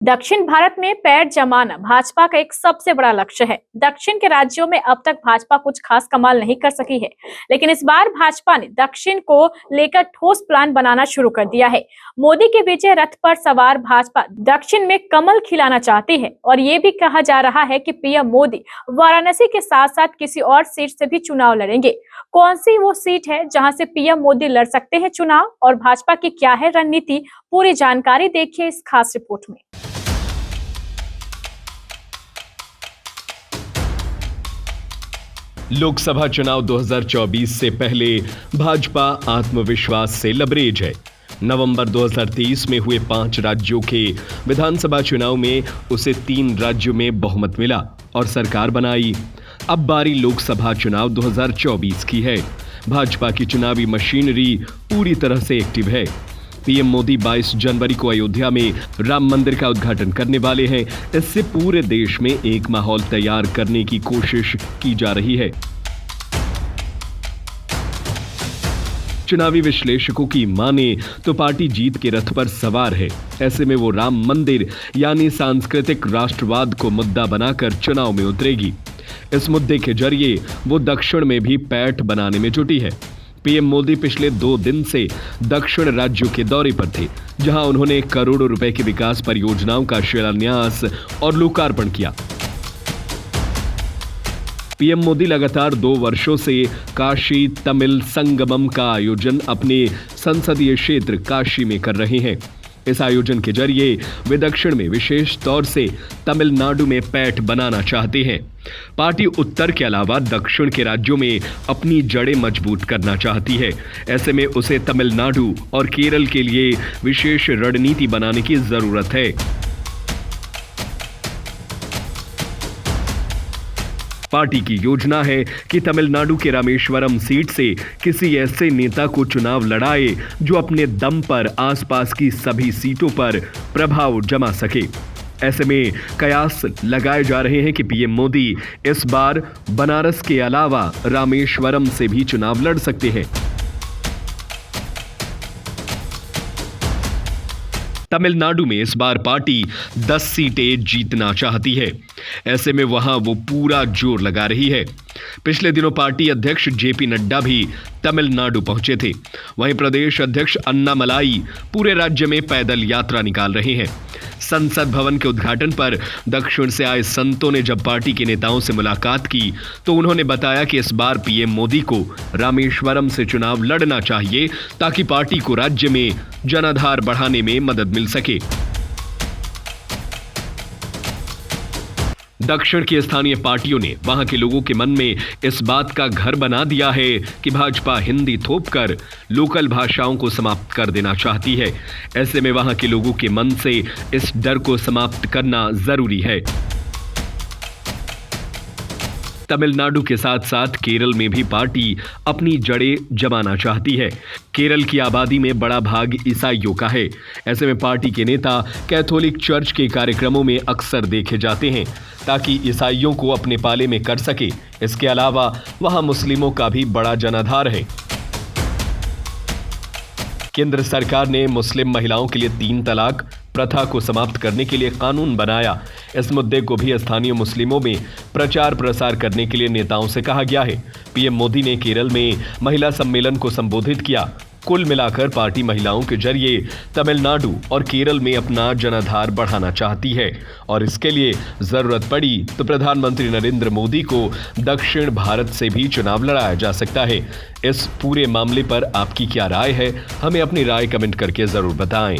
दक्षिण भारत में पैर जमाना भाजपा का एक सबसे बड़ा लक्ष्य है। दक्षिण के राज्यों में अब तक भाजपा कुछ खास कमाल नहीं कर सकी है, लेकिन इस बार भाजपा ने दक्षिण को लेकर ठोस प्लान बनाना शुरू कर दिया है। मोदी के विजय रथ पर सवार भाजपा दक्षिण में कमल खिलाना चाहती है और ये भी कहा जा रहा है कि पीएम मोदी वाराणसी के साथ साथ किसी और सीट से भी चुनाव लड़ेंगे। कौन सी वो सीट है जहां से पीएम मोदी लड़ सकते हैं चुनाव और भाजपा की क्या है रणनीति, पूरी जानकारी देखिए इस खास रिपोर्ट में। लोकसभा चुनाव 2024 से पहले भाजपा आत्मविश्वास से लबरेज है। नवंबर 2023 में हुए 5 राज्यों के विधानसभा चुनाव में उसे 3 राज्यों में बहुमत मिला और सरकार बनाई। अब बारी लोकसभा चुनाव 2024 की है। भाजपा की चुनावी मशीनरी पूरी तरह से एक्टिव है। पीएम मोदी 22 जनवरी को अयोध्या में राम मंदिर का उद्घाटन करने वाले हैं। इससे पूरे देश में एक माहौल तैयार करने की कोशिश की जा रही है। चुनावी विश्लेषकों की माने तो पार्टी जीत के रथ पर सवार है। ऐसे में वो राम मंदिर यानी सांस्कृतिक राष्ट्रवाद को मुद्दा बनाकर चुनाव में उतरेगी। इस मुद्दे के जरिए वो दक्षिण में भी पैठ बनाने में जुटी है। पीएम मोदी पिछले 2 दिन से दक्षिण राज्यों के दौरे पर थे, जहां उन्होंने करोड़ों रुपए की विकास परियोजनाओं का शिलान्यास और लोकार्पण किया। पीएम मोदी लगातार 2 वर्षों से काशी तमिल संगमम का आयोजन अपने संसदीय क्षेत्र काशी में कर रहे हैं। इस आयोजन के जरिए वे दक्षिण में विशेष तौर से तमिलनाडु में पैठ बनाना चाहते हैं। पार्टी उत्तर के अलावा दक्षिण के राज्यों में अपनी जड़ें मजबूत करना चाहती है। ऐसे में उसे तमिलनाडु और केरल के लिए विशेष रणनीति बनाने की जरूरत है। पार्टी की योजना है कि तमिलनाडु के रामेश्वरम सीट से किसी ऐसे नेता को चुनाव लड़ाए जो अपने दम पर आसपास की सभी सीटों पर प्रभाव जमा सके। ऐसे में कयास लगाए जा रहे हैं कि पीएम मोदी इस बार बनारस के अलावा रामेश्वरम से भी चुनाव लड़ सकते हैं। तमिलनाडु में इस बार पार्टी 10 सीटें जीतना चाहती है। ऐसे में वहां वो पूरा जोर लगा रही है। पिछले दिनों पार्टी अध्यक्ष जेपी नड्डा भी तमिलनाडु पहुंचे थे। वहीं प्रदेश अध्यक्ष अन्नामलाई पूरे राज्य में पैदल यात्रा निकाल रहे हैं। संसद भवन के उद्घाटन पर दक्षिण से आए संतों ने जब पार्टी के नेताओं से मुलाकात की तो उन्होंने बताया कि इस बार पीएम मोदी को रामेश्वरम से चुनाव लड़ना चाहिए ताकि पार्टी को राज्य में जनाधार बढ़ाने में मदद मिल सके। दक्षिण की स्थानीय पार्टियों ने वहां के लोगों के मन में इस बात का घर बना दिया है कि भाजपा हिंदी थोपकर लोकल भाषाओं को समाप्त कर देना चाहती है। ऐसे में वहां के लोगों के मन से इस डर को समाप्त करना जरूरी है। तमिलनाडु के साथ साथ केरल में भी पार्टी अपनी जड़ें जमाना चाहती है। केरल की आबादी में बड़ा भाग ईसाइयों का है। ऐसे में पार्टी के नेता कैथोलिक चर्च के कार्यक्रमों में अक्सर देखे जाते हैं ताकि ईसाइयों को अपने पाले में कर सके। इसके अलावा वहां मुस्लिमों का भी बड़ा जनाधार है। केंद्र सरकार ने मुस्लिम महिलाओं के लिए 3 तलाक प्रथा को समाप्त करने के लिए कानून बनाया। इस मुद्दे को भी स्थानीय मुस्लिमों में प्रचार प्रसार करने के लिए नेताओं से कहा गया है। पीएम मोदी ने केरल में महिला सम्मेलन को संबोधित किया। कुल मिलाकर पार्टी महिलाओं के जरिए तमिलनाडु और केरल में अपना जनाधार बढ़ाना चाहती है और इसके लिए जरूरत पड़ी तो प्रधानमंत्री नरेंद्र मोदी को दक्षिण भारत से भी चुनाव लड़ाया जा सकता है। इस पूरे मामले पर आपकी क्या राय है? हमें अपनी राय कमेंट करके जरूर बताएं।